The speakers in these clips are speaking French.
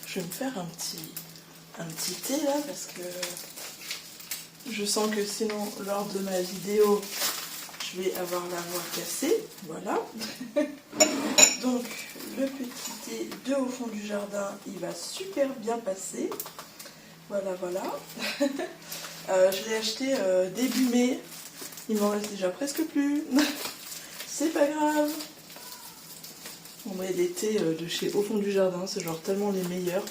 je vais me faire un petit thé là parce que je sens que sinon lors de ma vidéo je vais avoir la voix cassée. Voilà. Donc le petit thé de Au fond du jardin, il va super bien passer. Voilà, voilà. Je l'ai acheté début mai. Il m'en reste déjà presque plus. C'est pas grave. Bon, mais les thés de chez Au fond du jardin, c'est genre tellement les meilleurs.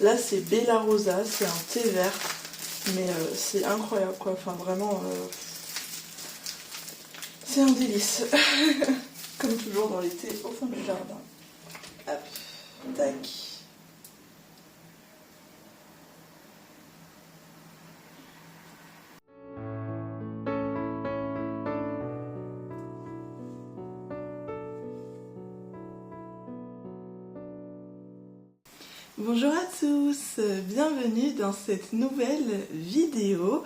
Là, c'est Bella Rosa, c'est un thé vert. Mais c'est incroyable, quoi. Enfin, vraiment, c'est un délice. Comme toujours dans les thés Au fond du jardin. Hop, tac. Bonjour à tous, bienvenue dans cette nouvelle vidéo.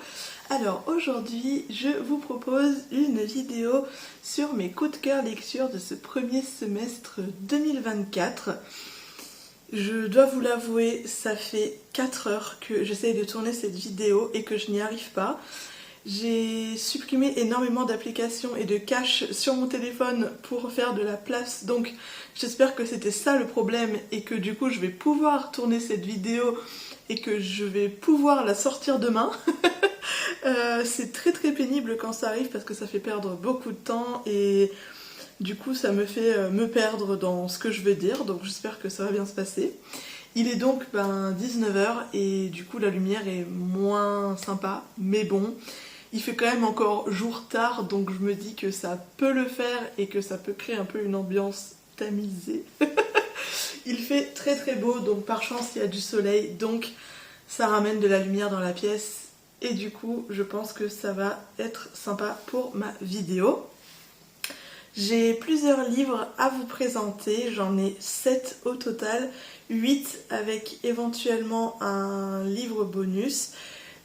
Alors aujourd'hui je vous propose une vidéo sur mes coups de cœur lecture de ce premier semestre 2024. Je dois vous l'avouer, ça fait 4 heures que j'essaye de tourner cette vidéo et que je n'y arrive pas. J'ai supprimé énormément d'applications et de caches sur mon téléphone pour faire de la place, donc j'espère que c'était ça le problème et que du coup je vais pouvoir tourner cette vidéo et que je vais pouvoir la sortir demain. C'est très pénible quand ça arrive parce que ça fait perdre beaucoup de temps et du coup ça me fait me perdre dans ce que je veux dire, donc j'espère que ça va bien se passer. Il est donc 19 h et du coup la lumière est moins sympa, mais bon. Il fait quand même encore jour tard, donc je me dis que ça peut le faire et que ça peut créer un peu une ambiance tamisée. Il fait très beau, donc par chance il y a du soleil, donc ça ramène de la lumière dans la pièce. Et du coup, je pense que ça va être sympa pour ma vidéo. J'ai plusieurs livres à vous présenter, j'en ai 7 au total, 8 avec éventuellement un livre bonus.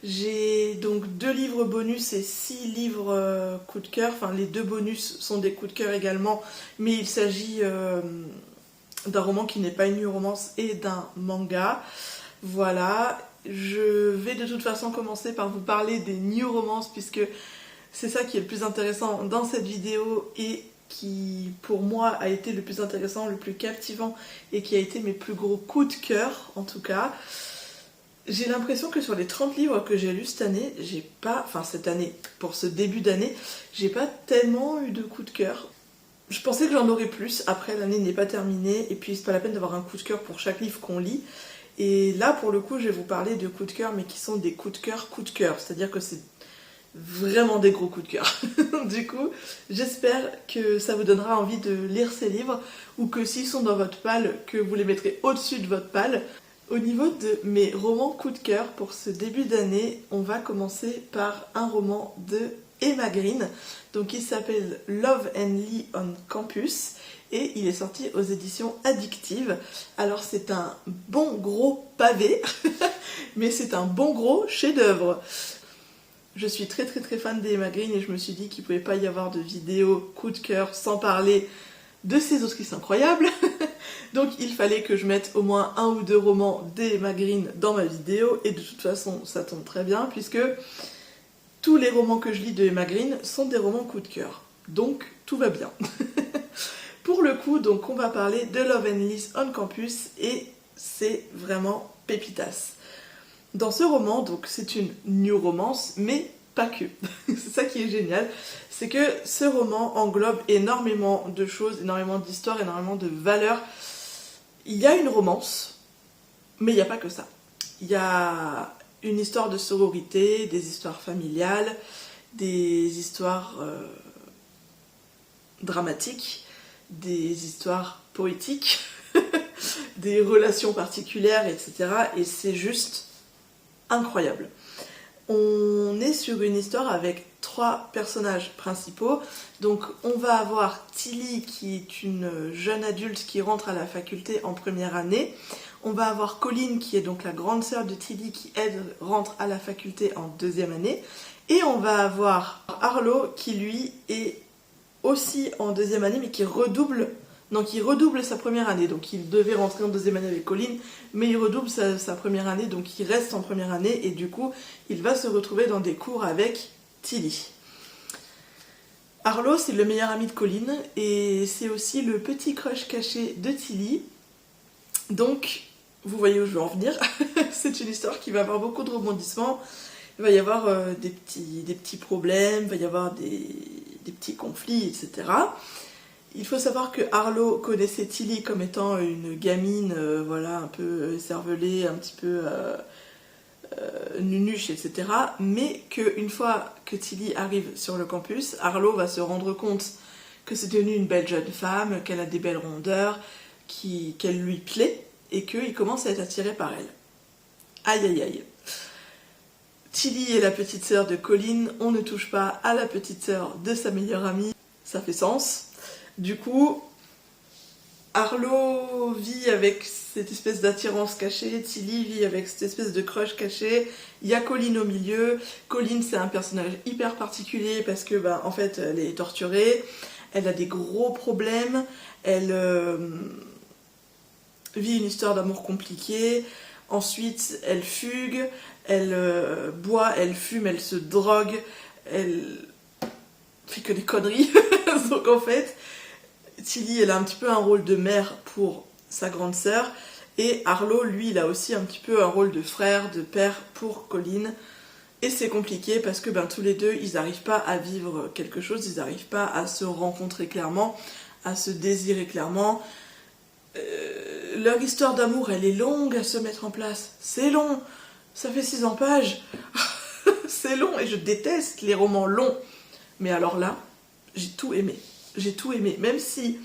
J'ai donc 2 livres bonus et 6 livres coup de cœur, enfin les 2 bonus sont des coups de cœur également, mais il s'agit d'un roman qui n'est pas une new romance et d'un manga. Voilà, je vais de toute façon commencer par vous parler des new romances puisque c'est ça qui est le plus intéressant dans cette vidéo et qui pour moi a été le plus intéressant, le plus captivant et qui a été mes plus gros coups de cœur en tout cas. J'ai l'impression que sur les 30 livres que j'ai lus cette année, cette année, pour ce début d'année, j'ai pas tellement eu de coup de cœur. Je pensais que j'en aurais plus, après l'année n'est pas terminée, et puis c'est pas la peine d'avoir un coup de cœur pour chaque livre qu'on lit. Et là, pour le coup, je vais vous parler de coups de cœur, mais qui sont des coups de cœur, c'est-à-dire que c'est vraiment des gros coups de cœur. Du coup, j'espère que ça vous donnera envie de lire ces livres, ou que s'ils sont dans votre palle, que vous les mettrez au-dessus de votre palle. Au niveau de mes romans coup de cœur pour ce début d'année, on va commencer par un roman de Emma Green. Donc il s'appelle Love and Lee on Campus et il est sorti aux éditions Addictive. Alors c'est un bon gros pavé, mais c'est un bon gros chef-d'œuvre. Je suis très fan d'Emma Green et je me suis dit qu'il ne pouvait pas y avoir de vidéo coup de cœur sans parler de ses autrices incroyables. Donc il fallait que je mette au moins 1 ou 2 romans d'Emma Green dans ma vidéo et de toute façon ça tombe très bien puisque tous les romans que je lis de Emma Green sont des romans coup de cœur. Donc tout va bien. Pour le coup, donc on va parler de Love and Lee on Campus et c'est vraiment pépitas. Dans ce roman, donc c'est une new romance, mais pas que. C'est ça qui est génial, c'est que ce roman englobe énormément de choses, énormément d'histoires, énormément de valeurs. Il y a une romance, mais il n'y a pas que ça. Il y a une histoire de sororité, des histoires familiales, des histoires dramatiques, des histoires poétiques, des relations particulières, etc. Et c'est juste incroyable. On est sur une histoire avec 3 personnages principaux. Donc on va avoir Tilly qui est une jeune adulte qui rentre à la faculté en première année. On va avoir Colleen qui est donc la grande sœur de Tilly qui elle rentre à la faculté en 2e année. Et on va avoir Harlow qui lui est aussi en 2e année mais qui redouble Donc il redouble sa première année, donc il devait rentrer en deuxième année avec Colin, mais il redouble sa première année, donc il reste en première année, et du coup, il va se retrouver dans des cours avec Tilly. Arlo, c'est le meilleur ami de Colin, et c'est aussi le petit crush caché de Tilly. Donc, vous voyez où je veux en venir. C'est une histoire qui va avoir beaucoup de rebondissements. Il va y avoir des petits problèmes, il va y avoir des petits conflits, etc. Il faut savoir que Arlo connaissait Tilly comme étant une gamine, voilà, un peu cervelée, un petit peu nunuche, etc. Mais qu'une fois que Tilly arrive sur le campus, Arlo va se rendre compte que c'est devenu une belle jeune femme, qu'elle a des belles rondeurs, qu'elle lui plaît, et qu'il commence à être attiré par elle. Aïe aïe aïe. Tilly est la petite sœur de Colin, on ne touche pas à la petite sœur de sa meilleure amie, ça fait sens. Du coup, Arlo vit avec cette espèce d'attirance cachée, Tilly vit avec cette espèce de crush caché, il y a Colin au milieu. Colin, c'est un personnage hyper particulier parce que, en fait, elle est torturée, elle a des gros problèmes, elle vit une histoire d'amour compliquée, ensuite elle fugue, elle boit, elle fume, elle se drogue, elle fait que des conneries. Donc en fait, Tilly, elle a un petit peu un rôle de mère pour sa grande sœur, et Arlo, lui, il a aussi un petit peu un rôle de frère, de père pour Colin. Et c'est compliqué parce que tous les deux, ils n'arrivent pas à vivre quelque chose, ils n'arrivent pas à se rencontrer clairement, à se désirer clairement. Leur histoire d'amour, elle est longue à se mettre en place. C'est long, ça fait 600 pages. C'est long et je déteste les romans longs. Mais alors là, j'ai tout aimé. J'ai tout aimé. Même si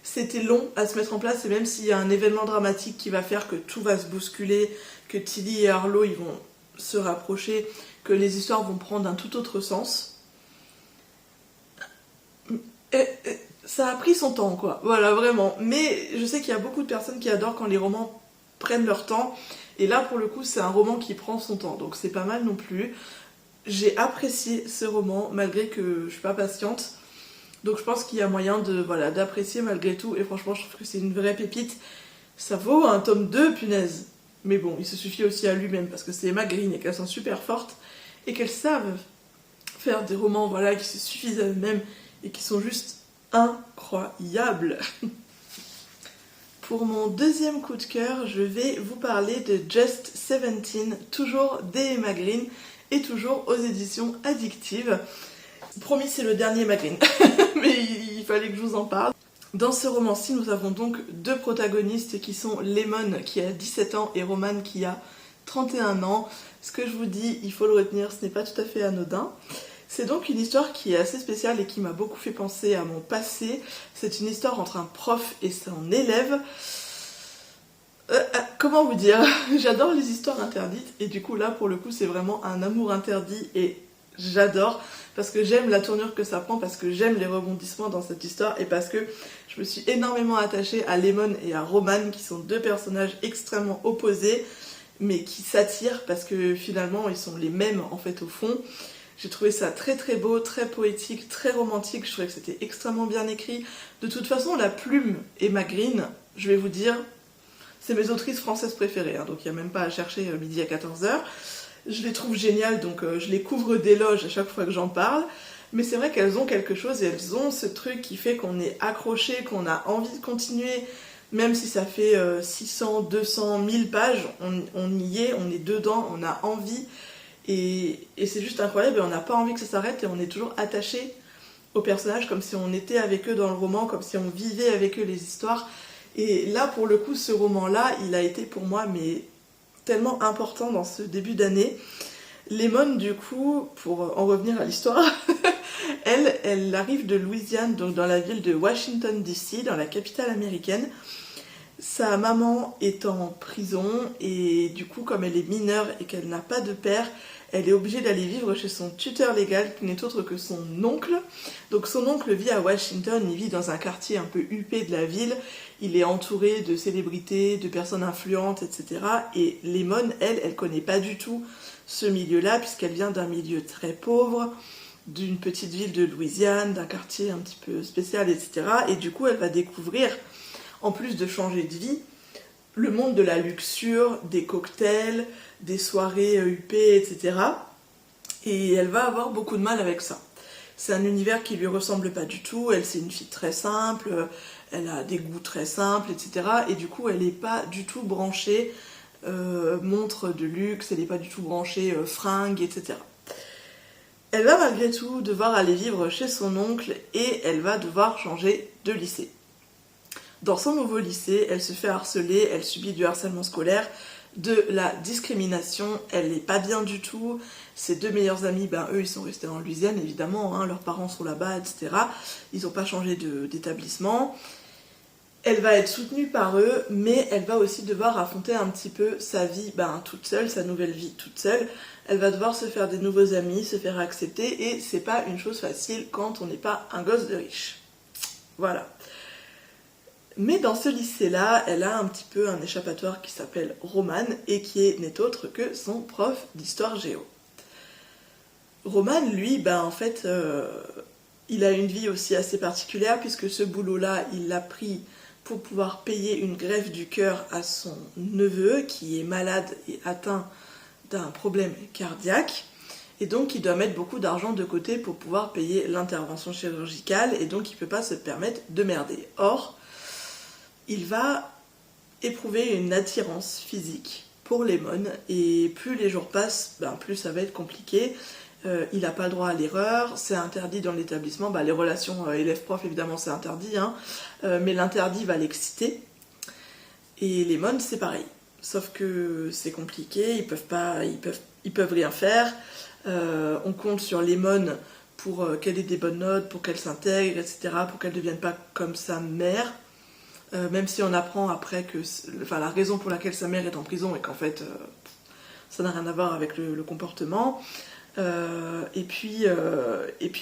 c'était long à se mettre en place et même s'il y a un événement dramatique qui va faire que tout va se bousculer, que Tilly et Arlo, ils vont se rapprocher, que les histoires vont prendre un tout autre sens. Ça a pris son temps, quoi. Voilà, vraiment. Mais je sais qu'il y a beaucoup de personnes qui adorent quand les romans prennent leur temps. Et là, pour le coup, c'est un roman qui prend son temps. Donc c'est pas mal non plus. J'ai apprécié ce roman, malgré que je suis pas patiente. Donc je pense qu'il y a moyen d'apprécier malgré tout. Et franchement, je trouve que c'est une vraie pépite. Ça vaut un tome 2, punaise. Mais bon, il se suffit aussi à lui-même, parce que c'est Emma Green et qu'elles sont super fortes. Et qu'elles savent faire des romans qui se suffisent à eux-mêmes et qui sont juste incroyable. Pour mon deuxième coup de cœur, je vais vous parler de Just 17, toujours d'Emma Green et toujours aux éditions Addictive. Promis, c'est le dernier Emma Green, mais il fallait que je vous en parle. Dans ce roman-ci, nous avons donc deux protagonistes qui sont Lemon qui a 17 ans et Roman qui a 31 ans. Ce que je vous dis, il faut le retenir, ce n'est pas tout à fait anodin. C'est donc une histoire qui est assez spéciale et qui m'a beaucoup fait penser à mon passé. C'est une histoire entre un prof et son élève. Comment vous dire? J'adore les histoires interdites et du coup là pour le coup c'est vraiment un amour interdit et j'adore parce que j'aime la tournure que ça prend, parce que j'aime les rebondissements dans cette histoire et parce que je me suis énormément attachée à Lemon et à Roman qui sont deux personnages extrêmement opposés mais qui s'attirent parce que finalement ils sont les mêmes en fait au fond. J'ai trouvé ça très très beau, très poétique, très romantique, je trouvais que c'était extrêmement bien écrit. De toute façon, la plume Emma Green, je vais vous dire, c'est mes autrices françaises préférées, donc il n'y a même pas à chercher midi à 14h. Je les trouve géniales, donc je les couvre d'éloges à chaque fois que j'en parle. Mais c'est vrai qu'elles ont quelque chose et elles ont ce truc qui fait qu'on est accroché, qu'on a envie de continuer. Même si ça fait 600, 200, 1000 pages, on y est, on est dedans, on a envie. Et c'est juste incroyable et on n'a pas envie que ça s'arrête et on est toujours attaché aux personnages comme si on était avec eux dans le roman, comme si on vivait avec eux les histoires. Et là pour le coup ce roman là il a été pour moi tellement important dans ce début d'année. Lemon du coup, pour en revenir à l'histoire, elle arrive de Louisiane, donc dans la ville de Washington DC, dans la capitale américaine. Sa maman est en prison et du coup comme elle est mineure et qu'elle n'a pas de père, elle est obligée d'aller vivre chez son tuteur légal qui n'est autre que son oncle. Donc son oncle vit à Washington, il vit dans un quartier un peu huppé de la ville, il est entouré de célébrités, de personnes influentes, etc. Et Lemon, elle connaît pas du tout ce milieu-là puisqu'elle vient d'un milieu très pauvre, d'une petite ville de Louisiane, d'un quartier un petit peu spécial, etc. Et du coup, elle va découvrir, en plus de changer de vie, le monde de la luxure, des cocktails, des soirées huppées, etc. Et elle va avoir beaucoup de mal avec ça. C'est un univers qui lui ressemble pas du tout, elle c'est une fille très simple, elle a des goûts très simples, etc. Et du coup, elle n'est pas du tout branchée montre de luxe, elle n'est pas du tout branchée fringues, etc. Elle va malgré tout devoir aller vivre chez son oncle et elle va devoir changer de lycée. Dans son nouveau lycée, elle se fait harceler, elle subit du harcèlement scolaire, de la discrimination, elle n'est pas bien du tout. Ses deux meilleurs amis, eux ils sont restés en Louisiane évidemment, hein, leurs parents sont là-bas, etc. Ils n'ont pas changé d'établissement. Elle va être soutenue par eux, mais elle va aussi devoir affronter un petit peu sa vie toute seule, sa nouvelle vie toute seule. Elle va devoir se faire des nouveaux amis, se faire accepter, et c'est pas une chose facile quand on n'est pas un gosse de riche. Voilà. Mais dans ce lycée-là, elle a un petit peu un échappatoire qui s'appelle Roman, et qui n'est autre que son prof d'histoire géo. Roman, lui, il a une vie aussi assez particulière, puisque ce boulot-là, il l'a pris pour pouvoir payer une greffe du cœur à son neveu qui est malade et atteint d'un problème cardiaque. Et donc il doit mettre beaucoup d'argent de côté pour pouvoir payer l'intervention chirurgicale, et donc il ne peut pas se permettre de merder. Or, il va éprouver une attirance physique pour Lemon, et plus les jours passent, plus ça va être compliqué. Il n'a pas le droit à l'erreur, c'est interdit dans l'établissement. Les relations élève-prof, évidemment, c'est interdit, hein, mais l'interdit va l'exciter. Et Lemon, c'est pareil. Sauf que c'est compliqué, ils peuvent rien faire. On compte sur Lemon pour qu'elle ait des bonnes notes, pour qu'elle s'intègre, etc., pour qu'elle ne devienne pas comme sa mère. Même si on apprend après que la raison pour laquelle sa mère est en prison, et qu'en fait, ça n'a rien à voir avec le comportement. Et puis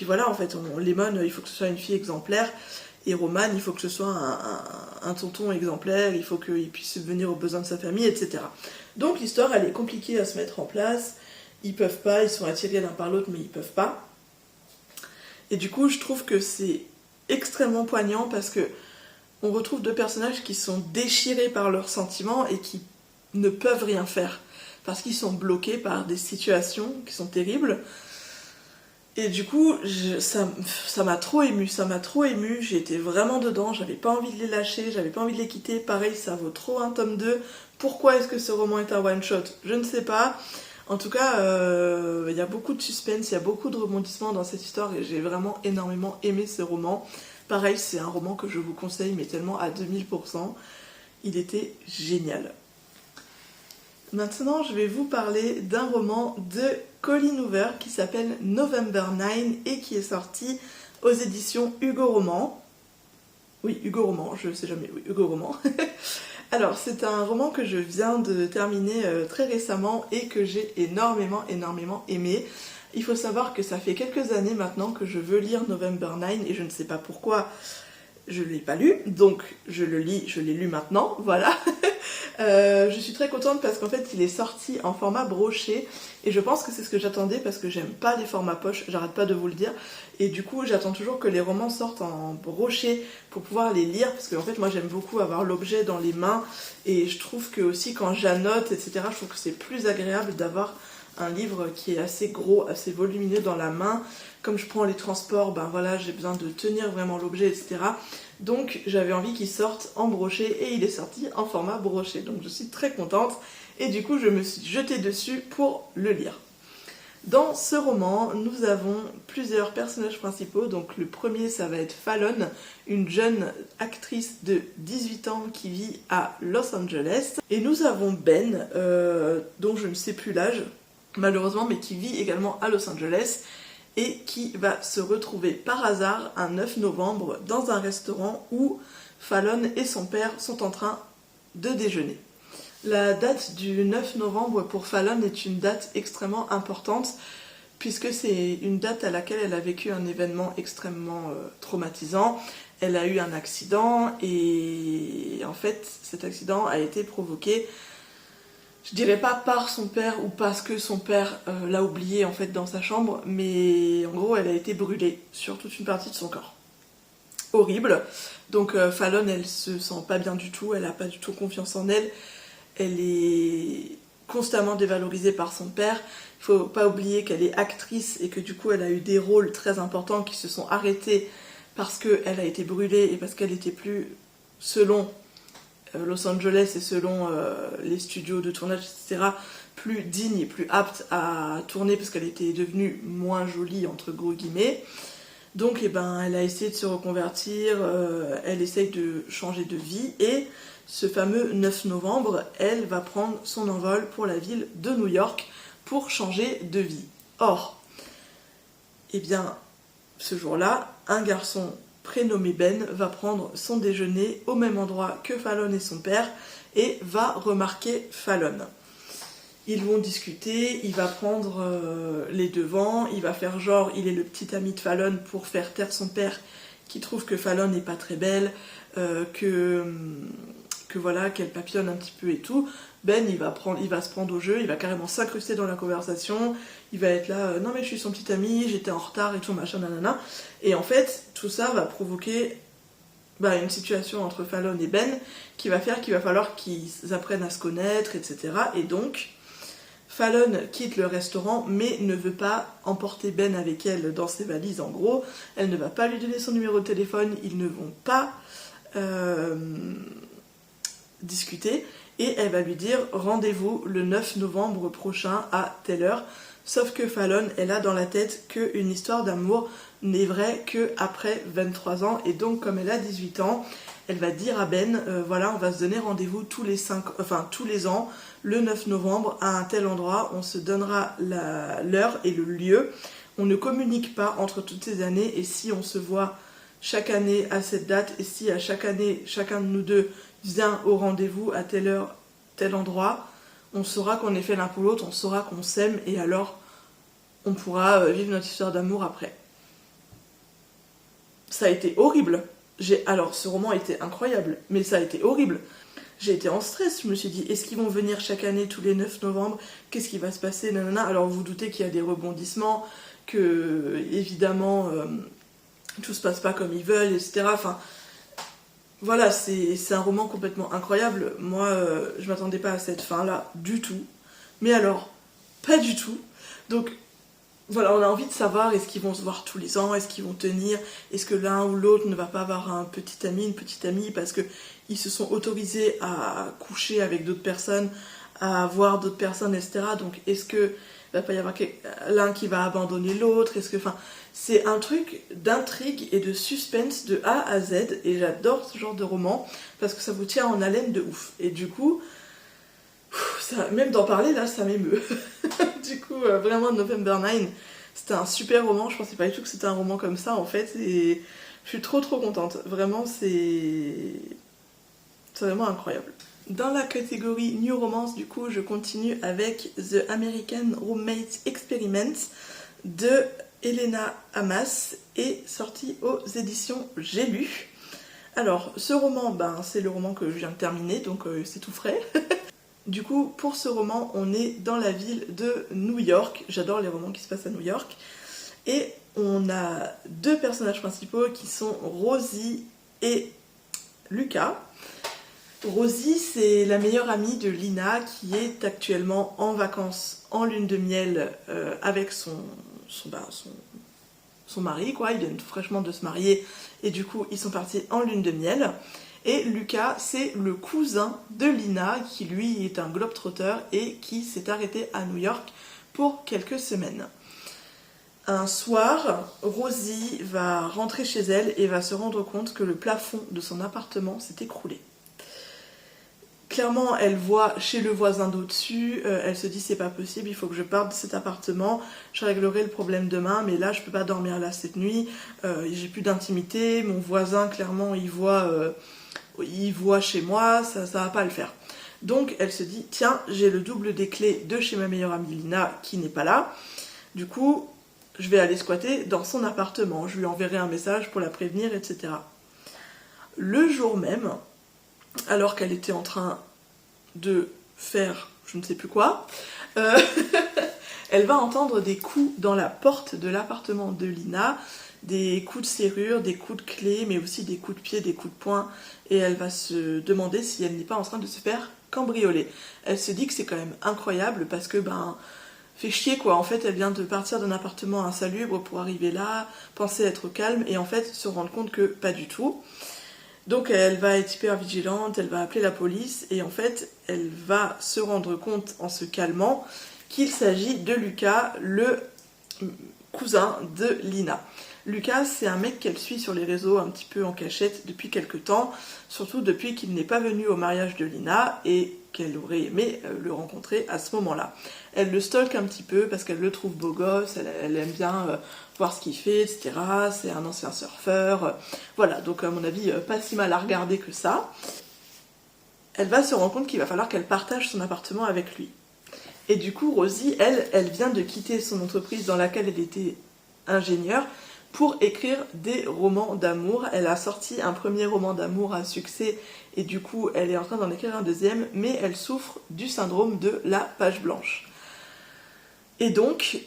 voilà, en fait, Lemon, il faut que ce soit une fille exemplaire, et Roman, il faut que ce soit un tonton exemplaire, il faut qu'il puisse subvenir aux besoins de sa famille, etc. Donc l'histoire, elle est compliquée à se mettre en place. Ils peuvent pas, ils sont attirés l'un par l'autre, mais ils peuvent pas. Et du coup, je trouve que c'est extrêmement poignant, parce que on retrouve deux personnages qui sont déchirés par leurs sentiments et qui ne peuvent rien faire, parce qu'ils sont bloqués par des situations qui sont terribles. Et du coup, ça m'a trop émue, j'ai été vraiment dedans, j'avais pas envie de les lâcher, j'avais pas envie de les quitter. Pareil, ça vaut trop un tome 2. Pourquoi est-ce que ce roman est un one-shot? Je ne sais pas. En tout cas, il y a beaucoup de suspense, il y a beaucoup de rebondissements dans cette histoire, et j'ai vraiment énormément aimé ce roman. Pareil, c'est un roman que je vous conseille, mais tellement à 2000%. Il était génial. Maintenant, je vais vous parler d'un roman de Colleen Hoover qui s'appelle November 9 et qui est sorti aux éditions Hugo Roman. Oui, Hugo Roman, je sais jamais, oui, Hugo Roman. Alors, c'est un roman que je viens de terminer très récemment et que j'ai énormément aimé. Il faut savoir que ça fait quelques années maintenant que je veux lire November 9 et je ne sais pas pourquoi je ne l'ai pas lu, donc je le lis, je l'ai lu maintenant, voilà. Je suis très contente parce qu'en fait il est sorti en format broché, et je pense que c'est ce que j'attendais, parce que j'aime pas les formats poche, j'arrête pas de vous le dire, et du coup j'attends toujours que les romans sortent en broché pour pouvoir les lire, parce que en fait moi j'aime beaucoup avoir l'objet dans les mains, et je trouve que aussi quand j'annote, etc., je trouve que c'est plus agréable d'avoir un livre qui est assez gros, assez volumineux dans la main. Comme je prends les transports, j'ai besoin de tenir vraiment l'objet, etc. Donc j'avais envie qu'il sorte en broché, et il est sorti en format broché. Donc je suis très contente, et du coup je me suis jetée dessus pour le lire. Dans ce roman, nous avons plusieurs personnages principaux. Donc le premier, ça va être Fallon, une jeune actrice de 18 ans qui vit à Los Angeles. Et nous avons Ben, dont je ne sais plus l'âge, malheureusement, mais qui vit également à Los Angeles, et qui va se retrouver par hasard un 9 novembre dans un restaurant où Fallon et son père sont en train de déjeuner. La date du 9 novembre pour Fallon est une date extrêmement importante, puisque c'est une date à laquelle elle a vécu un événement extrêmement traumatisant. Elle a eu un accident, et en fait cet accident a été provoqué Je dirais pas par son père ou parce que son père l'a oubliée en fait dans sa chambre, mais en gros elle a été brûlée sur toute une partie de son corps. Horrible. Donc Fallon, elle se sent pas bien du tout, elle a pas du tout confiance en elle, elle est constamment dévalorisée par son père. Il faut pas oublier qu'elle est actrice et que du coup elle a eu des rôles très importants qui se sont arrêtés parce qu'elle a été brûlée et parce qu'elle était plus, selon Los Angeles et selon les studios de tournage, etc., plus digne et plus apte à tourner parce qu'elle était devenue moins jolie, entre gros guillemets. Donc eh ben, elle a essayé de se reconvertir, elle essaye de changer de vie et ce fameux 9 novembre, elle va prendre son envol pour la ville de New York pour changer de vie. Or, eh bien, ce jour-là, un garçon prénommé Ben va prendre son déjeuner au même endroit que Fallon et son père et va remarquer Fallon. Ils vont discuter, il va prendre les devants, il va faire genre il est le petit ami de Fallon pour faire taire son père qui trouve que Fallon n'est pas très belle, que voilà, qu'elle papillonne un petit peu et tout. Ben il va se prendre au jeu, il va carrément s'incruster dans la conversation, il va être là, non mais je suis son petit ami, j'étais en retard et tout machin nanana. Et en fait tout ça va provoquer une situation entre Fallon et Ben qui va faire qu'il va falloir qu'ils apprennent à se connaître, etc. Et donc Fallon quitte le restaurant mais ne veut pas emporter Ben avec elle dans ses valises en gros. Elle ne va pas lui donner son numéro de téléphone, ils ne vont pas discuter et elle va lui dire rendez-vous le 9 novembre prochain à telle heure. Sauf que Fallon, elle a dans la tête qu'une histoire d'amour n'est vraie qu'après 23 ans et donc comme elle a 18 ans, elle va dire à Ben, voilà, on va se donner rendez-vous tous les ans, le 9 novembre, à un tel endroit, on se donnera l'heure et le lieu. On ne communique pas entre toutes ces années et si on se voit chaque année à cette date et si à chaque année, chacun de nous deux vient au rendez-vous à telle heure, tel endroit, on saura qu'on est fait l'un pour l'autre, on saura qu'on s'aime et alors on pourra vivre notre histoire d'amour après. Ça a été horrible. Alors ce roman a été incroyable, mais ça a été horrible. J'ai été en stress, je me suis dit, est-ce qu'ils vont venir chaque année tous les 9 novembre? Qu'est-ce qui va se passer? Nanana. Alors vous doutez qu'il y a des rebondissements, que évidemment tout se passe pas comme ils veulent, etc. Enfin, voilà, c'est un roman complètement incroyable. Moi, je m'attendais pas à cette fin-là du tout. Mais alors, pas du tout. Donc, voilà, on a envie de savoir, est-ce qu'ils vont se voir tous les ans, est-ce qu'ils vont tenir, est-ce que l'un ou l'autre ne va pas avoir un petit ami, une petite amie, parce qu'ils se sont autorisés à coucher avec d'autres personnes, à voir d'autres personnes, etc. Donc, est-ce que il va pas y avoir l'un qui va abandonner l'autre? C'est un truc d'intrigue et de suspense de A à Z, et j'adore ce genre de roman, parce que ça vous tient en haleine de ouf. Et du coup, même d'en parler là, ça m'émeut. Du coup, vraiment November 9, c'était un super roman. Je pensais pas du tout que c'était un roman comme ça en fait. Et je suis trop contente. Vraiment, c'est vraiment incroyable. Dans la catégorie New Romance, du coup, je continue avec The American Roommate Experiment de Elena Hamas et sorti aux éditions J'ai lu. Alors, ce roman, c'est le roman que je viens de terminer, donc c'est tout frais. Du coup, pour ce roman, on est dans la ville de New York. J'adore les romans qui se passent à New York. Et on a deux personnages principaux qui sont Rosie et Lucas. Rosie, c'est la meilleure amie de Lina qui est actuellement en vacances en lune de miel avec son mari, quoi. Ils viennent tout fraîchement de se marier et du coup, ils sont partis en lune de miel. Et Lucas, c'est le cousin de Lina, qui lui est un globe-trotter et qui s'est arrêté à New York pour quelques semaines. Un soir, Rosie va rentrer chez elle et va se rendre compte que le plafond de son appartement s'est écroulé. Clairement, elle voit chez le voisin d'au-dessus, elle se dit c'est pas possible, il faut que je parte de cet appartement, je réglerai le problème demain, mais là je peux pas dormir là cette nuit, j'ai plus d'intimité, mon voisin clairement il voit chez moi, ça va pas le faire. Donc elle se dit, tiens, j'ai le double des clés de chez ma meilleure amie Lina qui n'est pas là. Du coup, je vais aller squatter dans son appartement. Je lui enverrai un message pour la prévenir, etc. Le jour même, alors qu'elle était en train de faire je ne sais plus quoi, elle va entendre des coups dans la porte de l'appartement de Lina, des coups de serrure, des coups de clé, mais aussi des coups de pied, des coups de poing, et elle va se demander si elle n'est pas en train de se faire cambrioler. Elle se dit que c'est quand même incroyable parce que fait chier quoi, en fait elle vient de partir d'un appartement insalubre pour arriver là, penser être calme et en fait se rendre compte que pas du tout. Donc elle va être hyper vigilante, elle va appeler la police et en fait elle va se rendre compte en se calmant qu'il s'agit de Lucas, le cousin de Lina. Lucas, c'est un mec qu'elle suit sur les réseaux un petit peu en cachette depuis quelques temps, surtout depuis qu'il n'est pas venu au mariage de Lina et qu'elle aurait aimé le rencontrer à ce moment-là. Elle le stalk un petit peu parce qu'elle le trouve beau gosse, elle aime bien voir ce qu'il fait, etc. C'est un ancien surfeur. Voilà, donc à mon avis, pas si mal à regarder que ça. Elle va se rendre compte qu'il va falloir qu'elle partage son appartement avec lui. Et du coup, Rosie, elle vient de quitter son entreprise dans laquelle elle était ingénieure pour écrire des romans d'amour. Elle a sorti un premier roman d'amour à succès et du coup elle est en train d'en écrire un deuxième, mais elle souffre du syndrome de la page blanche. Et donc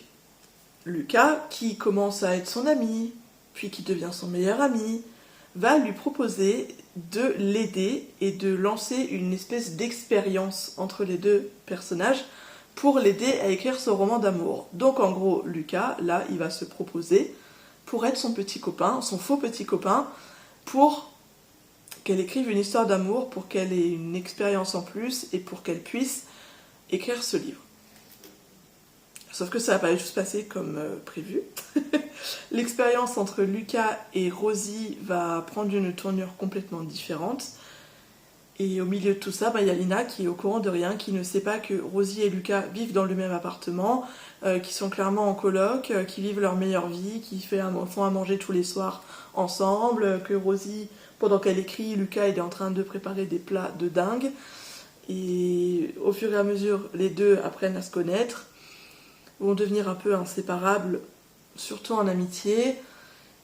Lucas, qui commence à être son ami, puis qui devient son meilleur ami, va lui proposer de l'aider et de lancer une espèce d'expérience entre les deux personnages pour l'aider à écrire son roman d'amour. Donc en gros, Lucas, là, il va se proposer pour être son petit copain, son faux petit copain, pour qu'elle écrive une histoire d'amour, pour qu'elle ait une expérience en plus et pour qu'elle puisse écrire ce livre. Sauf que ça va pas du tout se passer comme prévu. L'expérience entre Lucas et Rosie va prendre une tournure complètement différente. Et au milieu de tout ça, y a Lina qui est au courant de rien, qui ne sait pas que Rosie et Lucas vivent dans le même appartement, qui sont clairement en coloc, qui vivent leur meilleure vie, qui font à manger tous les soirs ensemble, que Rosie, pendant qu'elle écrit, Lucas il est en train de préparer des plats de dingue. Et au fur et à mesure, les deux apprennent à se connaître, vont devenir un peu inséparables, surtout en amitié,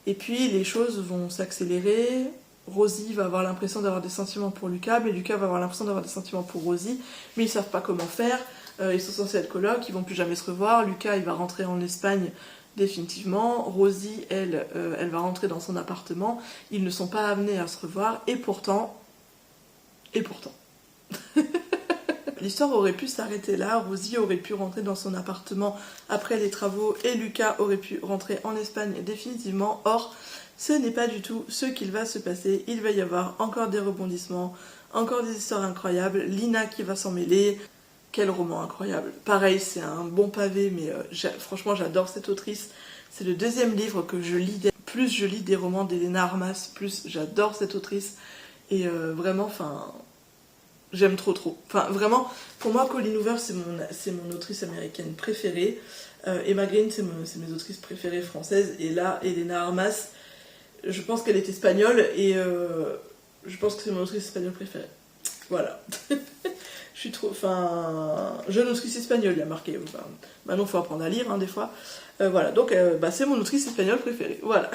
et puis les choses vont s'accélérer. Rosie va avoir l'impression d'avoir des sentiments pour Lucas, mais Lucas va avoir l'impression d'avoir des sentiments pour Rosie, mais ils savent pas comment faire, ils sont censés être colocs, ils vont plus jamais se revoir. Lucas il va rentrer en Espagne définitivement, Rosie elle va rentrer dans son appartement, ils ne sont pas amenés à se revoir, et pourtant l'histoire aurait pu s'arrêter là, Rosie aurait pu rentrer dans son appartement après les travaux et Lucas aurait pu rentrer en Espagne définitivement. Or, ce n'est pas du tout ce qu'il va se passer. Il va y avoir encore des rebondissements, encore des histoires incroyables, Lina qui va s'en mêler. Quel roman incroyable. Pareil, c'est un bon pavé, mais franchement j'adore cette autrice. C'est le deuxième livre que je lis. Plus je lis des romans d'Helena Armas, plus j'adore cette autrice. Et vraiment, j'aime trop. Enfin, vraiment, pour moi, Colleen Hoover, c'est mon autrice américaine préférée. Emma Green, c'est mes autrices préférées françaises. Et là, Helena Armas, je pense qu'elle est espagnole et je pense que c'est mon autrice espagnole préférée. Voilà. Je suis trop... jeune autrice espagnole, il y a marqué. Maintenant, il faut apprendre à lire, hein, des fois. Voilà, donc c'est mon autrice espagnole préférée. Voilà.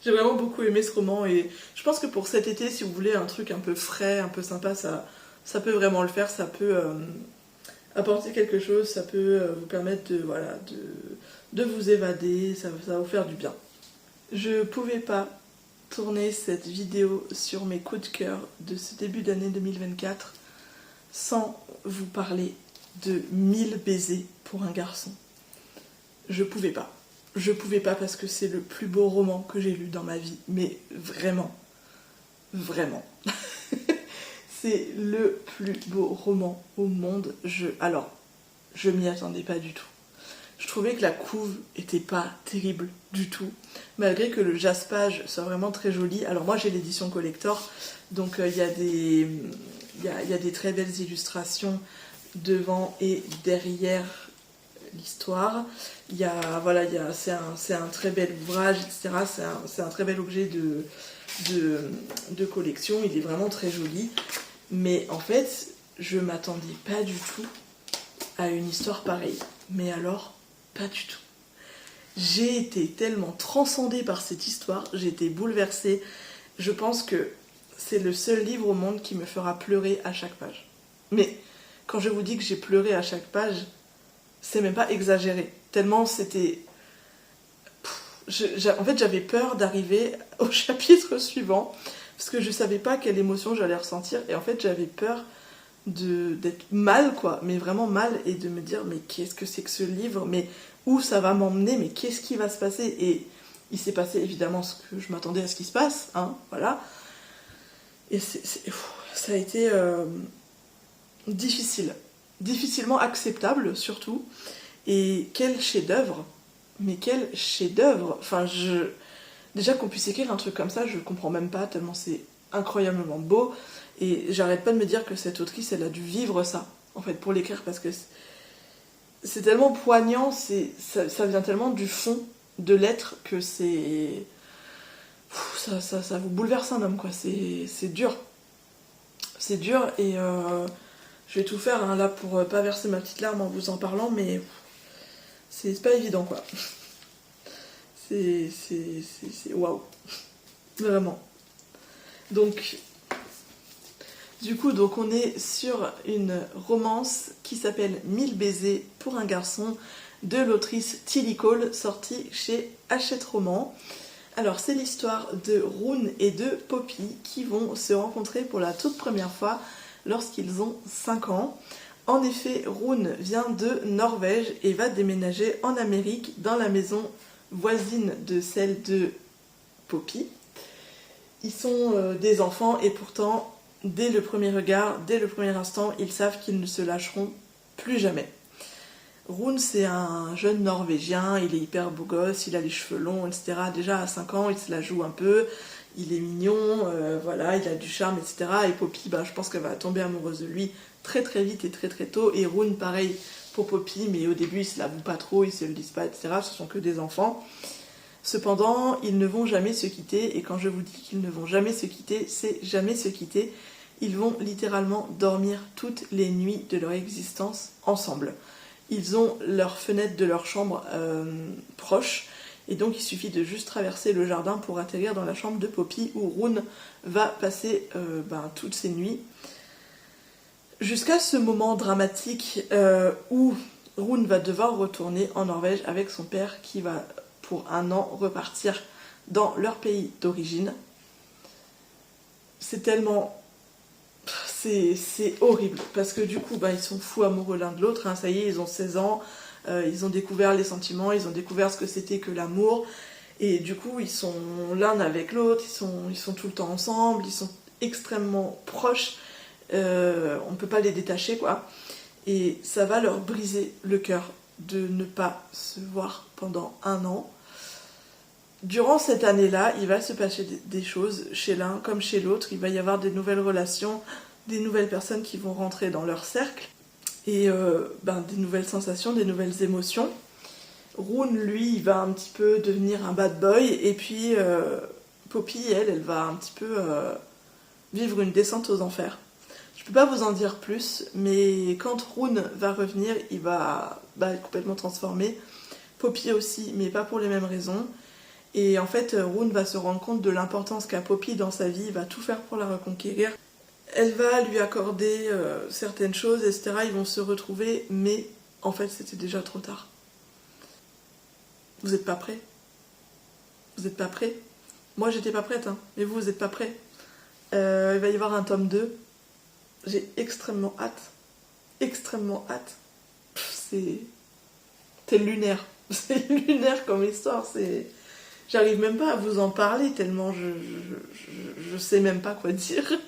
J'ai vraiment beaucoup aimé ce roman et je pense que pour cet été, si vous voulez un truc un peu frais, un peu sympa, ça peut vraiment le faire, ça peut apporter quelque chose, ça peut vous permettre de vous évader, ça va vous faire du bien. Je pouvais pas tourner cette vidéo sur mes coups de cœur de ce début d'année 2024 sans vous parler de 1000 baisers pour un garçon. Je pouvais pas parce que c'est le plus beau roman que j'ai lu dans ma vie, mais vraiment, c'est le plus beau roman au monde. Je m'y attendais pas du tout. Je trouvais que la couve était pas terrible du tout, malgré que le jaspage soit vraiment très joli. Alors moi j'ai l'édition collector, donc il y a des très belles illustrations devant et derrière l'histoire. C'est un très bel ouvrage, etc. C'est un très bel objet de collection, il est vraiment très joli. Mais en fait, je m'attendais pas du tout à une histoire pareille. Mais alors, pas du tout. J'ai été tellement transcendée par cette histoire, j'ai été bouleversée. Je pense que c'est le seul livre au monde qui me fera pleurer à chaque page. Mais quand je vous dis que j'ai pleuré à chaque page, c'est même pas exagéré. Tellement c'était... En fait, j'avais peur d'arriver au chapitre suivant, parce que je savais pas quelle émotion j'allais ressentir, et en fait, j'avais peur d'être mal, quoi, mais vraiment mal, et de me dire, mais qu'est-ce que c'est que ce livre, mais où ça va m'emmener, mais qu'est-ce qui va se passer? Et il s'est passé évidemment ce que je m'attendais à ce qui se passe, hein, voilà. Et ça a été difficile, difficilement acceptable surtout, et quel chef-d'œuvre, mais quel chef-d'œuvre, enfin déjà qu'on puisse écrire un truc comme ça, je comprends même pas, tellement c'est incroyablement beau, et j'arrête pas de me dire que cette autrice, elle a dû vivre ça, en fait, pour l'écrire, parce que c'est tellement poignant, ça vient tellement du fond de l'être que c'est... Ça vous bouleverse un homme, quoi, c'est dur. C'est dur, et je vais tout faire, hein, là, pour pas verser ma petite larme en vous en parlant, mais c'est pas évident, quoi. C'est waouh. Vraiment. Donc, du coup, on est sur une romance qui s'appelle 1000 baisers pour un garçon de l'autrice Tilly Cole, sortie chez Hachette Roman. Alors, c'est l'histoire de Rune et de Poppy qui vont se rencontrer pour la toute première fois lorsqu'ils ont 5 ans. En effet, Rune vient de Norvège et va déménager en Amérique dans la maison voisine de celle de Poppy. Ils sont des enfants et pourtant, dès le premier regard, dès le premier instant, ils savent qu'ils ne se lâcheront plus jamais. Rune, c'est un jeune Norvégien, il est hyper beau gosse, il a les cheveux longs, etc. Déjà à 5 ans, il se la joue un peu, il est mignon, voilà, il a du charme, etc. Et Poppy, je pense qu'elle va tomber amoureuse de lui très très vite et très très tôt. Et Rune, pareil pour Poppy, mais au début, ils se l'avouent pas trop, ils se le disent pas, etc. Ce sont que des enfants. Cependant, ils ne vont jamais se quitter, et quand je vous dis qu'ils ne vont jamais se quitter, c'est jamais se quitter. Ils vont littéralement dormir toutes les nuits de leur existence ensemble. Ils ont leur fenêtre de leur chambre proche, et donc il suffit de juste traverser le jardin pour atterrir dans la chambre de Poppy, où Rune va passer toutes ses nuits. Jusqu'à ce moment dramatique où Rune va devoir retourner en Norvège avec son père, qui va pour 1 an repartir dans leur pays d'origine. C'est tellement... C'est horrible, parce que du coup, ils sont fous amoureux l'un de l'autre, hein, ça y est, ils ont 16 ans, ils ont découvert les sentiments, ils ont découvert ce que c'était que l'amour, et du coup, ils sont l'un avec l'autre, ils sont tout le temps ensemble, ils sont extrêmement proches, on ne peut pas les détacher, quoi, et ça va leur briser le cœur de ne pas se voir pendant 1 an. Durant cette année-là, il va se passer des choses chez l'un comme chez l'autre, il va y avoir des nouvelles relations, des nouvelles personnes qui vont rentrer dans leur cercle, et des nouvelles sensations, des nouvelles émotions. Rune, lui, il va un petit peu devenir un bad boy, et puis Poppy, elle va un petit peu vivre une descente aux enfers. Je peux pas vous en dire plus, mais quand Rune va revenir, il va être complètement transformé. Poppy aussi, mais pas pour les mêmes raisons. Et en fait, Rune va se rendre compte de l'importance qu'a Poppy dans sa vie, il va tout faire pour la reconquérir. Elle va lui accorder certaines choses, etc. Ils vont se retrouver, mais en fait, c'était déjà trop tard. Vous n'êtes pas prêts? Vous n'êtes pas prêts? Moi, j'étais pas prête, hein, mais vous n'êtes pas prêts. Il va y avoir un tome 2. J'ai extrêmement hâte. Extrêmement hâte. C'est lunaire. C'est lunaire comme histoire, J'arrive même pas à vous en parler tellement je sais même pas quoi dire.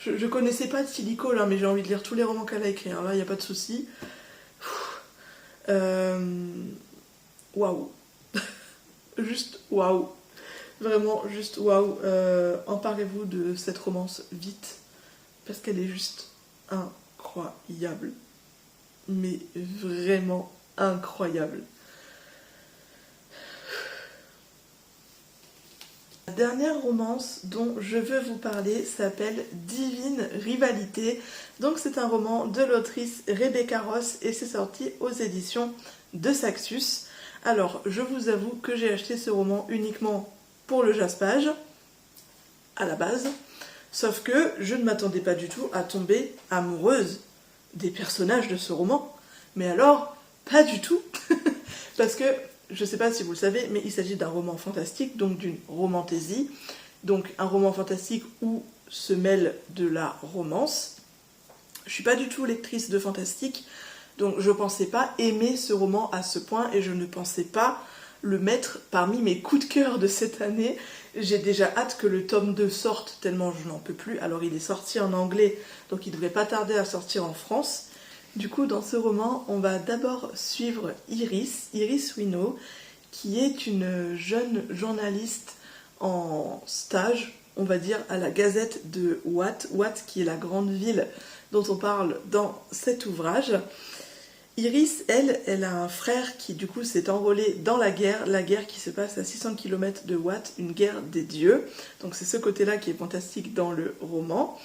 je connaissais pas Tilly Cole, hein, mais j'ai envie de lire tous les romans qu'elle a écrits, hein, là, y a pas de souci. Waouh. Juste waouh. Vraiment, juste waouh. Emparez-vous de cette romance vite, parce qu'elle est juste incroyable. Mais vraiment incroyable. La dernière romance dont je veux vous parler s'appelle Divine Rivalité. Donc c'est un roman de l'autrice Rebecca Ross et c'est sorti aux éditions de Saxus. Alors je vous avoue que j'ai acheté ce roman uniquement pour le jaspage, à la base, sauf que je ne m'attendais pas du tout à tomber amoureuse des personnages de ce roman. Mais alors, pas du tout. Parce que, je ne sais pas si vous le savez, mais il s'agit d'un roman fantastique, donc d'une romantaisie. Donc un roman fantastique où se mêle de la romance. Je ne suis pas du tout lectrice de fantastique, donc je ne pensais pas aimer ce roman à ce point et je ne pensais pas le mettre parmi mes coups de cœur de cette année. J'ai déjà hâte que le tome 2 sorte, tellement je n'en peux plus. Alors il est sorti en anglais, donc il ne devrait pas tarder à sortir en France. Du coup, dans ce roman, on va d'abord suivre Iris Wino, qui est une jeune journaliste en stage, on va dire, à la Gazette de Watt, qui est la grande ville dont on parle dans cet ouvrage. Iris, elle a un frère qui du coup s'est enrôlé dans la guerre qui se passe à 600 km de Watt, une guerre des dieux. Donc c'est ce côté-là qui est fantastique dans le roman.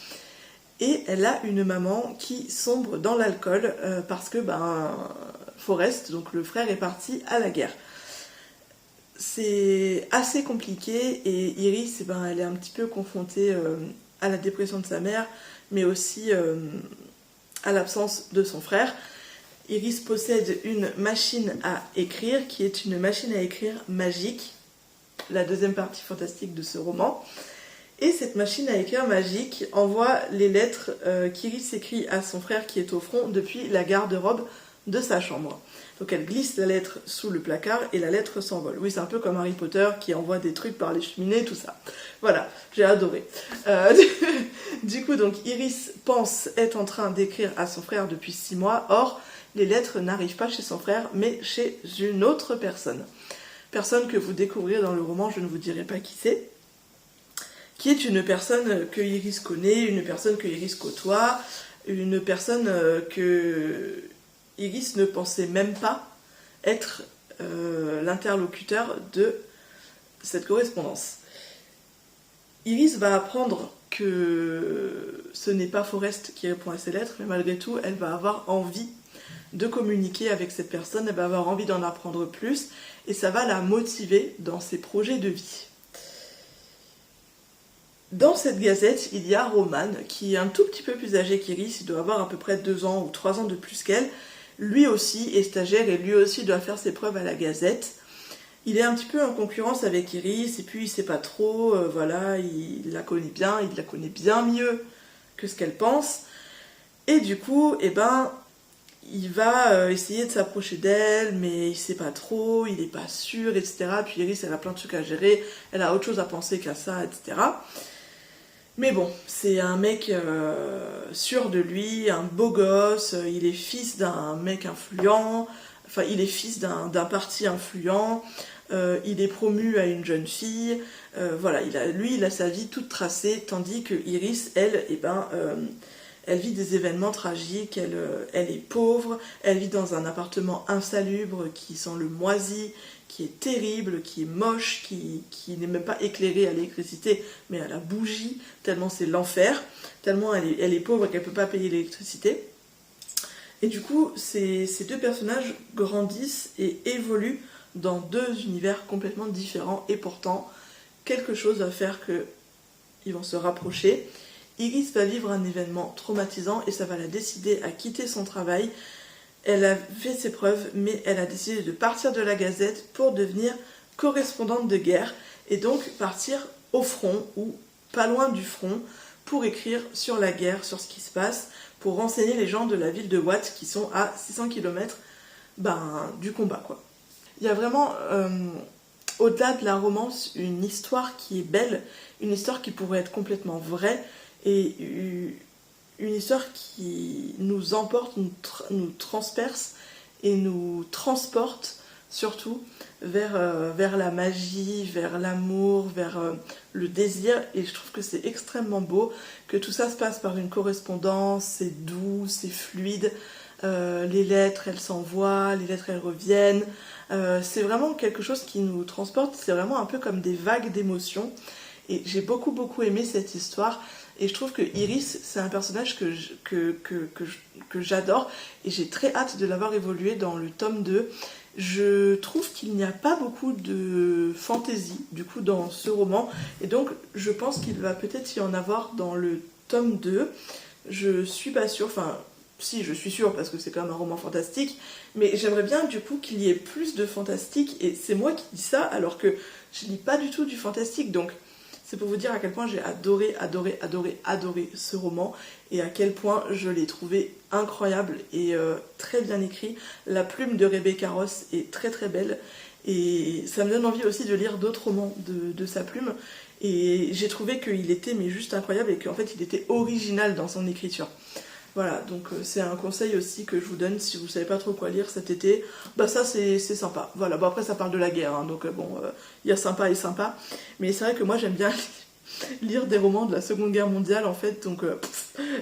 Et elle a une maman qui sombre dans l'alcool parce que Forrest, donc le frère, est parti à la guerre. C'est assez compliqué et Iris, elle est un petit peu confrontée à la dépression de sa mère, mais aussi à l'absence de son frère. Iris possède une machine à écrire qui est une machine à écrire magique, la deuxième partie fantastique de ce roman. Et cette machine à écrire magique envoie les lettres qu'Iris écrit à son frère qui est au front depuis la garde-robe de sa chambre. Donc elle glisse la lettre sous le placard et la lettre s'envole. Oui, c'est un peu comme Harry Potter qui envoie des trucs par les cheminées, tout ça. Voilà, j'ai adoré. Du coup, donc Iris pense être en train d'écrire à son frère depuis 6 mois. Or, les lettres n'arrivent pas chez son frère, mais chez une autre personne. Personne que vous découvrirez dans le roman, je ne vous dirai pas qui c'est. Qui est une personne que Iris connaît, une personne que Iris côtoie, une personne que Iris ne pensait même pas être l'interlocuteur de cette correspondance. Iris va apprendre que ce n'est pas Forrest qui répond à ses lettres, mais malgré tout, elle va avoir envie de communiquer avec cette personne, elle va avoir envie d'en apprendre plus, et ça va la motiver dans ses projets de vie. Dans cette gazette, il y a Roman, qui est un tout petit peu plus âgé qu'Iris, il doit avoir à peu près 2 ans ou 3 ans de plus qu'elle. Lui aussi est stagiaire et lui aussi doit faire ses preuves à la gazette. Il est un petit peu en concurrence avec Iris, et puis il sait pas trop, il la connaît bien mieux que ce qu'elle pense. Et du coup, il va essayer de s'approcher d'elle, mais il sait pas trop, il est pas sûr, etc. Puis Iris, elle a plein de trucs à gérer, elle a autre chose à penser qu'à ça, etc. Mais bon, c'est un mec sûr de lui, un beau gosse, il est fils d'un mec influent, enfin il est fils d'un parti influent, il est promu à une jeune fille, il a sa vie toute tracée, tandis que Iris, elle, elle vit des événements tragiques, elle est pauvre, elle vit dans un appartement insalubre qui sent le moisi, qui est terrible, qui est moche, qui n'est même pas éclairé à l'électricité, mais à la bougie, tellement c'est l'enfer, tellement elle est pauvre qu'elle ne peut pas payer l'électricité. Et du coup, ces 2 personnages grandissent et évoluent dans 2 univers complètement différents, et pourtant, quelque chose va faire qu'ils vont se rapprocher. Iris va vivre un événement traumatisant et ça va la décider à quitter son travail. Elle a fait ses preuves, mais elle a décidé de partir de la Gazette pour devenir correspondante de guerre et donc partir au front ou pas loin du front pour écrire sur la guerre, sur ce qui se passe, pour renseigner les gens de la ville de Watt qui sont à 600 km du combat, quoi. Il y a vraiment, au-delà de la romance, une histoire qui est belle, une histoire qui pourrait être complètement vraie, et une histoire qui nous emporte, nous transperce et nous transporte surtout vers la magie, vers l'amour, vers le désir. Et je trouve que c'est extrêmement beau, que tout ça se passe par une correspondance, c'est doux, c'est fluide. Les lettres, elles s'envoient, les lettres, elles reviennent. C'est vraiment quelque chose qui nous transporte, c'est vraiment un peu comme des vagues d'émotions. Et j'ai beaucoup aimé cette histoire. Et je trouve que Iris, c'est un personnage que j'adore. Et j'ai très hâte de l'avoir évolué dans le tome 2. Je trouve qu'il n'y a pas beaucoup de fantaisie, du coup, dans ce roman. Et donc, je pense qu'il va peut-être y en avoir dans le tome 2. Je suis pas sûre, enfin, si, je suis sûre, parce que c'est quand même un roman fantastique, mais j'aimerais bien du coup qu'il y ait plus de fantastique, et c'est moi qui dis ça, alors que je lis pas du tout du fantastique, donc c'est pour vous dire à quel point j'ai adoré ce roman, et à quel point je l'ai trouvé incroyable et très bien écrit. La plume de Rebecca Ross est très très belle, et ça me donne envie aussi de lire d'autres romans de sa plume, et j'ai trouvé qu'il était mais juste incroyable, et qu'en fait il était original dans son écriture. Voilà, donc c'est un conseil aussi que je vous donne si vous savez pas trop quoi lire cet été. Bah ça c'est sympa. Voilà, bon après ça parle de la guerre, hein, donc bon, il y a sympa et sympa. Mais c'est vrai que moi j'aime bien lire des romans de la Seconde Guerre mondiale en fait, donc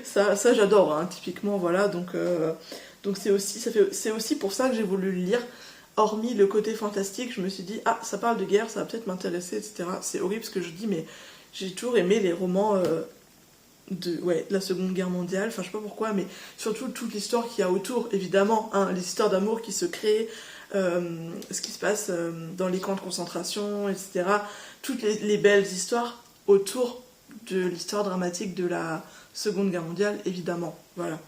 ça j'adore, hein, typiquement, voilà. Donc c'est aussi pour ça que j'ai voulu le lire. Hormis le côté fantastique, je me suis dit, ah ça parle de guerre, ça va peut-être m'intéresser, etc. C'est horrible ce que je dis, mais j'ai toujours aimé les romans... de la Seconde Guerre mondiale, enfin je sais pas pourquoi, mais surtout toute l'histoire qu'il y a autour, évidemment, hein, les histoires d'amour qui se créent, ce qui se passe dans les camps de concentration, etc. Toutes les belles histoires autour de l'histoire dramatique de la Seconde Guerre mondiale, évidemment, voilà.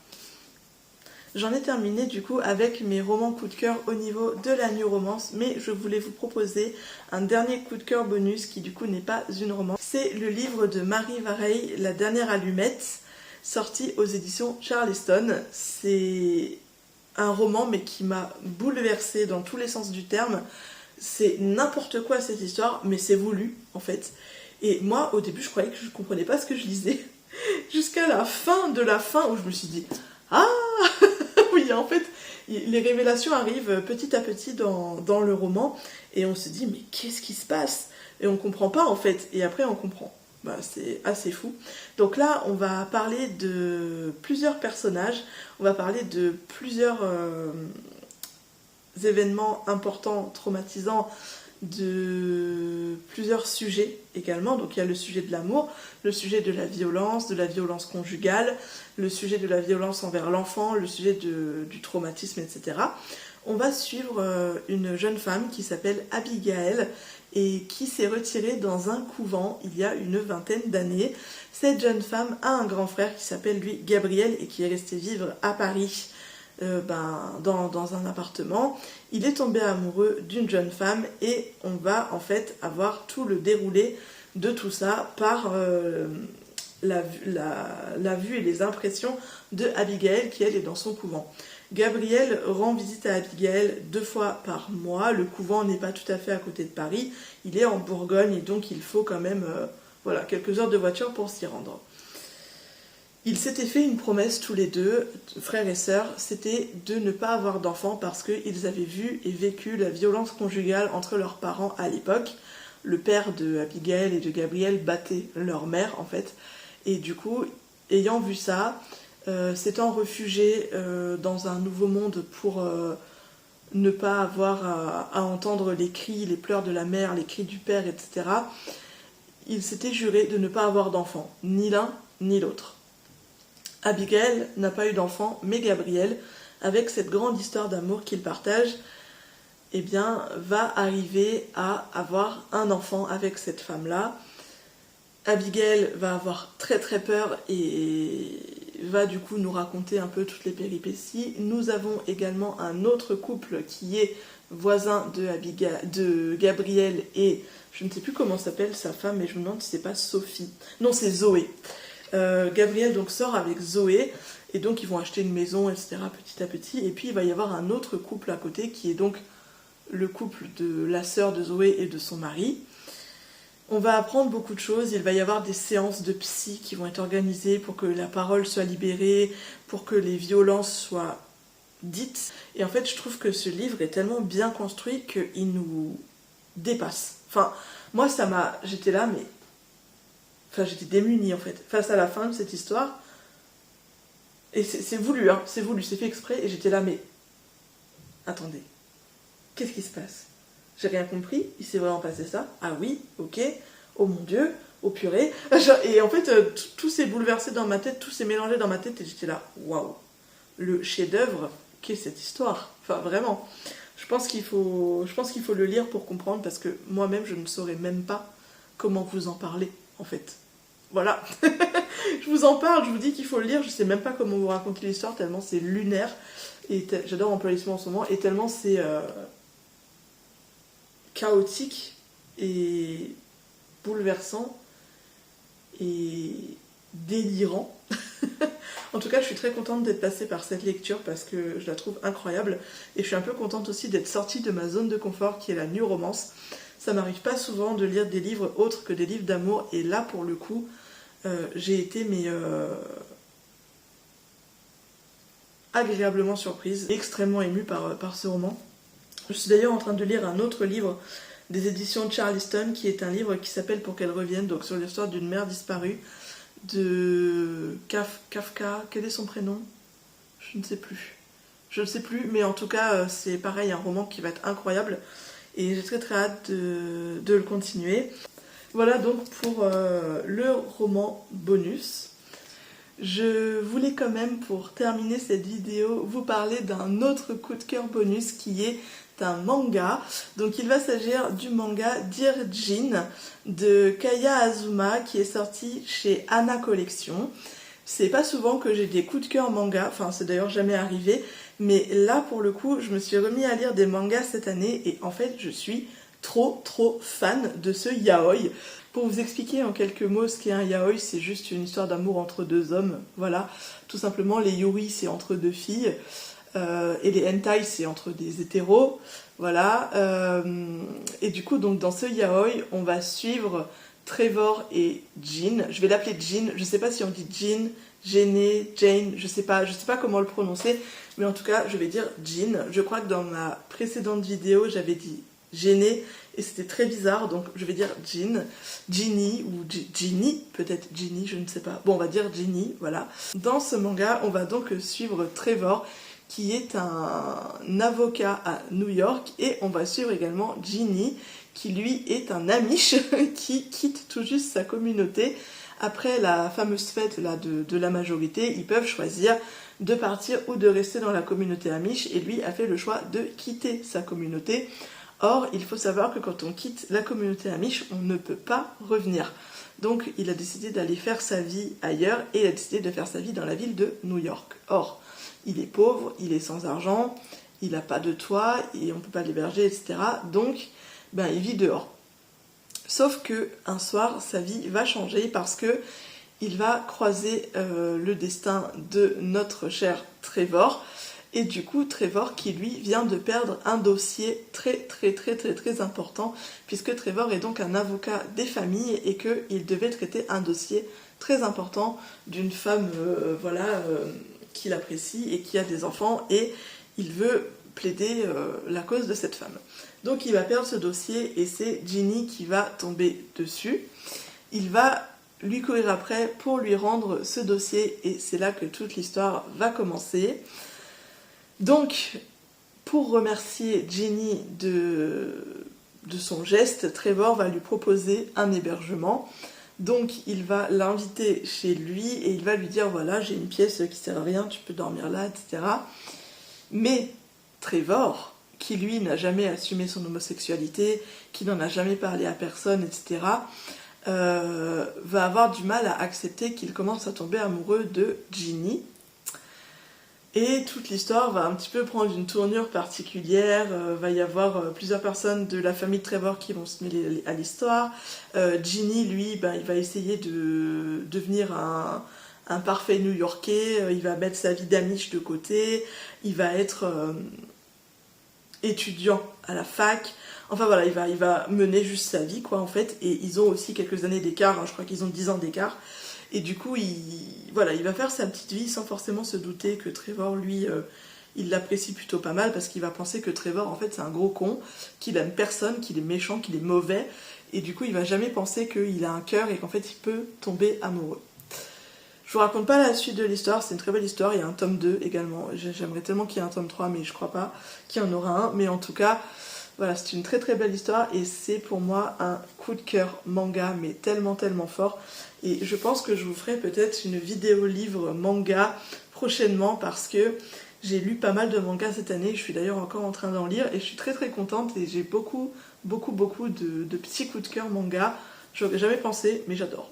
J'en ai terminé du coup avec mes romans coup de cœur au niveau de la New Romance, mais je voulais vous proposer un dernier coup de cœur bonus qui du coup n'est pas une romance. C'est le livre de Marie Vareille, La dernière allumette, sorti aux éditions Charleston. C'est un roman mais qui m'a bouleversée dans tous les sens du terme. C'est n'importe quoi cette histoire, mais c'est voulu en fait. Et moi au début je croyais que je comprenais pas ce que je lisais, jusqu'à la fin de la fin où je me suis dit « Ah !» Oui, en fait, les révélations arrivent petit à petit dans le roman, et on se dit, mais qu'est-ce qui se passe? Et on comprend pas, en fait, et après on comprend. Bah, c'est assez fou. Donc là, on va parler de plusieurs personnages, on va parler de plusieurs événements importants, traumatisants, de plusieurs sujets également. Donc il y a le sujet de l'amour, le sujet de la violence conjugale, le sujet de la violence envers l'enfant, le sujet du traumatisme, etc. On va suivre une jeune femme qui s'appelle Abigail et qui s'est retirée dans un couvent il y a une vingtaine d'années. Cette jeune femme a un grand frère qui s'appelle lui Gabriel et qui est resté vivre à Paris dans un appartement. Il est tombé amoureux d'une jeune femme et on va en fait avoir tout le déroulé de tout ça par la vue et les impressions de Abigail qui elle est dans son couvent. Gabriel rend visite à Abigail 2 fois par mois. Le couvent n'est pas tout à fait à côté de Paris, il est en Bourgogne et donc il faut quand même quelques heures de voiture pour s'y rendre. Ils s'étaient fait une promesse tous les deux, frères et sœurs, c'était de ne pas avoir d'enfants parce qu'ils avaient vu et vécu la violence conjugale entre leurs parents à l'époque. Le père de Abigail et de Gabriel battait leur mère en fait, et du coup, ayant vu ça, s'étant réfugié dans un nouveau monde pour ne pas avoir à entendre les cris, les pleurs de la mère, les cris du père, etc., ils s'étaient jurés de ne pas avoir d'enfants, ni l'un ni l'autre. Abigail n'a pas eu d'enfant, mais Gabriel, avec cette grande histoire d'amour qu'il partage, eh bien, va arriver à avoir un enfant avec cette femme-là. Abigail va avoir très très peur et va du coup nous raconter un peu toutes les péripéties. Nous avons également un autre couple qui est voisin de Gabriel et je ne sais plus comment s'appelle sa femme, mais je me demande si c'est pas Sophie. Non, c'est Zoé. Gabriel donc sort avec Zoé et donc ils vont acheter une maison, etc. petit à petit, et puis il va y avoir un autre couple à côté qui est donc le couple de la sœur de Zoé et de son mari. On va apprendre beaucoup de choses, il va y avoir des séances de psy qui vont être organisées pour que la parole soit libérée, pour que les violences soient dites. Et en fait je trouve que ce livre est tellement bien construit qu'il nous dépasse. Enfin, moi j'étais là mais... Enfin, j'étais démunie en fait, face à la fin de cette histoire. Et c'est voulu, hein, c'est voulu, c'est fait exprès. Et j'étais là, mais attendez, qu'est-ce qui se passe? J'ai rien compris, il s'est vraiment passé ça? Ah oui, ok, oh mon Dieu, oh purée. Et en fait, tout s'est bouleversé dans ma tête, tout s'est mélangé dans ma tête. Et j'étais là, waouh, le chef-d'œuvre, qu'est cette histoire? Enfin, vraiment. Je pense qu'il faut le lire pour comprendre, parce que moi-même, je ne saurais même pas comment vous en parler, en fait. Voilà. Je vous en parle, je vous dis qu'il faut le lire, je sais même pas comment vous raconter l'histoire tellement c'est lunaire. Et j'adore employer ce mot en ce moment, et tellement c'est chaotique et bouleversant et délirant. En tout cas, je suis très contente d'être passée par cette lecture parce que je la trouve incroyable. Et je suis un peu contente aussi d'être sortie de ma zone de confort qui est la new romance. Ça m'arrive pas souvent de lire des livres autres que des livres d'amour. Et là, pour le coup, j'ai été agréablement surprise, extrêmement émue par ce roman. Je suis d'ailleurs en train de lire un autre livre des éditions Charleston qui est un livre qui s'appelle Pour qu'elle revienne, donc sur l'histoire d'une mère disparue de Kafka. Quel est son prénom? Je ne sais plus. Je ne sais plus, mais en tout cas, c'est pareil, un roman qui va être incroyable et j'ai très très hâte de le continuer. Voilà donc pour le roman bonus. Je voulais quand même, pour terminer cette vidéo, vous parler d'un autre coup de cœur bonus qui est un manga. Donc il va s'agir du manga Dear Jin de Kaya Azuma qui est sorti chez Anna Collection. C'est pas souvent que j'ai des coups de cœur manga, enfin c'est d'ailleurs jamais arrivé, mais là pour le coup je me suis remis à lire des mangas cette année et en fait je suis trop fan de ce yaoi. Pour vous expliquer en quelques mots ce qu'est un yaoi, c'est juste une histoire d'amour entre deux hommes, voilà. Tout simplement les yuri c'est entre deux filles, et les hentai c'est entre des hétéros, voilà. Et du coup donc dans ce yaoi on va suivre Trevor et Jin. Je vais l'appeler Jin, je sais pas si on dit Jin, Jenny, Jane, je sais pas comment le prononcer, mais en tout cas je vais dire Jin. Je crois que dans ma précédente vidéo j'avais dit Jenny et c'était très bizarre, donc je vais dire Jin, Ginny ou Ginny, peut-être Ginny, je ne sais pas. Bon, on va dire Ginny, voilà. Dans ce manga, on va donc suivre Trevor, qui est un avocat à New York, et on va suivre également Ginny, qui lui est un Amish qui quitte tout juste sa communauté. Après la fameuse fête là, de la majorité, ils peuvent choisir de partir ou de rester dans la communauté Amish, et lui a fait le choix de quitter sa communauté. Or, il faut savoir que quand on quitte la communauté Amish, on ne peut pas revenir. Donc, il a décidé d'aller faire sa vie ailleurs et il a décidé de faire sa vie dans la ville de New York. Or, il est pauvre, il est sans argent, il n'a pas de toit et on ne peut pas l'héberger, etc. Donc, il vit dehors. Sauf que un soir, sa vie va changer parce que il va croiser le destin de notre cher Trevor. Et du coup, Trevor qui lui vient de perdre un dossier très important, puisque Trevor est donc un avocat des familles et qu'il devait traiter un dossier très important d'une femme qu'il apprécie et qui a des enfants, et il veut plaider la cause de cette femme. Donc il va perdre ce dossier et c'est Ginny qui va tomber dessus. Il va lui courir après pour lui rendre ce dossier et c'est là que toute l'histoire va commencer. Donc, pour remercier Ginny de son geste, Trevor va lui proposer un hébergement. Donc, il va l'inviter chez lui et il va lui dire, voilà, j'ai une pièce qui sert à rien, tu peux dormir là, etc. Mais Trevor, qui lui n'a jamais assumé son homosexualité, qui n'en a jamais parlé à personne, etc., va avoir du mal à accepter qu'il commence à tomber amoureux de Ginny. Et toute l'histoire va un petit peu prendre une tournure particulière, va y avoir plusieurs personnes de la famille de Trevor qui vont se mêler à l'histoire. Ginny, lui, il va essayer de devenir un parfait New-Yorkais, il va mettre sa vie d'amiche de côté, il va être étudiant à la fac. Enfin voilà, il va mener juste sa vie, quoi, en fait. Et ils ont aussi quelques années d'écart, hein, je crois qu'ils ont 10 ans d'écart. Et du coup, il va faire sa petite vie sans forcément se douter que Trevor, lui, il l'apprécie plutôt pas mal parce qu'il va penser que Trevor, en fait, c'est un gros con, qu'il aime personne, qu'il est méchant, qu'il est mauvais. Et du coup, il va jamais penser qu'il a un cœur et qu'en fait, il peut tomber amoureux. Je vous raconte pas la suite de l'histoire, c'est une très belle histoire, il y a un tome 2 également. J'aimerais tellement qu'il y ait un tome 3, mais je crois pas qu'il y en aura un. Mais en tout cas, voilà, c'est une très belle histoire et c'est pour moi un coup de cœur manga, mais tellement fort. Et je pense que je vous ferai peut-être une vidéo livre manga prochainement parce que j'ai lu pas mal de mangas cette année. Je suis d'ailleurs encore en train d'en lire et je suis très contente et j'ai beaucoup de petits coups de cœur manga. J'aurais jamais pensé, mais j'adore.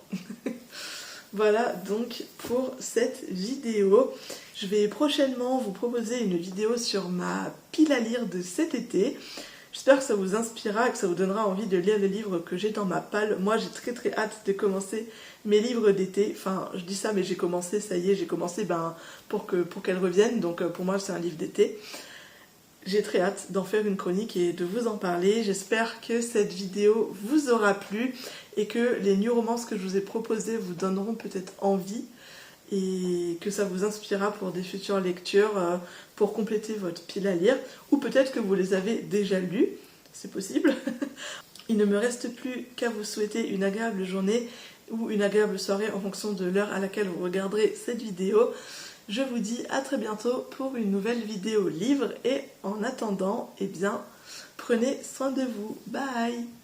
Voilà donc pour cette vidéo. Je vais prochainement vous proposer une vidéo sur ma pile à lire de cet été. J'espère que ça vous inspirera et que ça vous donnera envie de lire les livres que j'ai dans ma palle. Moi j'ai très hâte de commencer mes livres d'été. Enfin je dis ça mais j'ai commencé, ça y est, j'ai commencé pour qu'elles reviennent. Donc pour moi c'est un livre d'été. J'ai très hâte d'en faire une chronique et de vous en parler. J'espère que cette vidéo vous aura plu et que les new romances que je vous ai proposées vous donneront peut-être envie et que ça vous inspirera pour des futures lectures, pour compléter votre pile à lire. Ou peut-être que vous les avez déjà lus, c'est possible. Il ne me reste plus qu'à vous souhaiter une agréable journée ou une agréable soirée en fonction de l'heure à laquelle vous regarderez cette vidéo. Je vous dis à très bientôt pour une nouvelle vidéo livre et en attendant, eh bien, prenez soin de vous. Bye!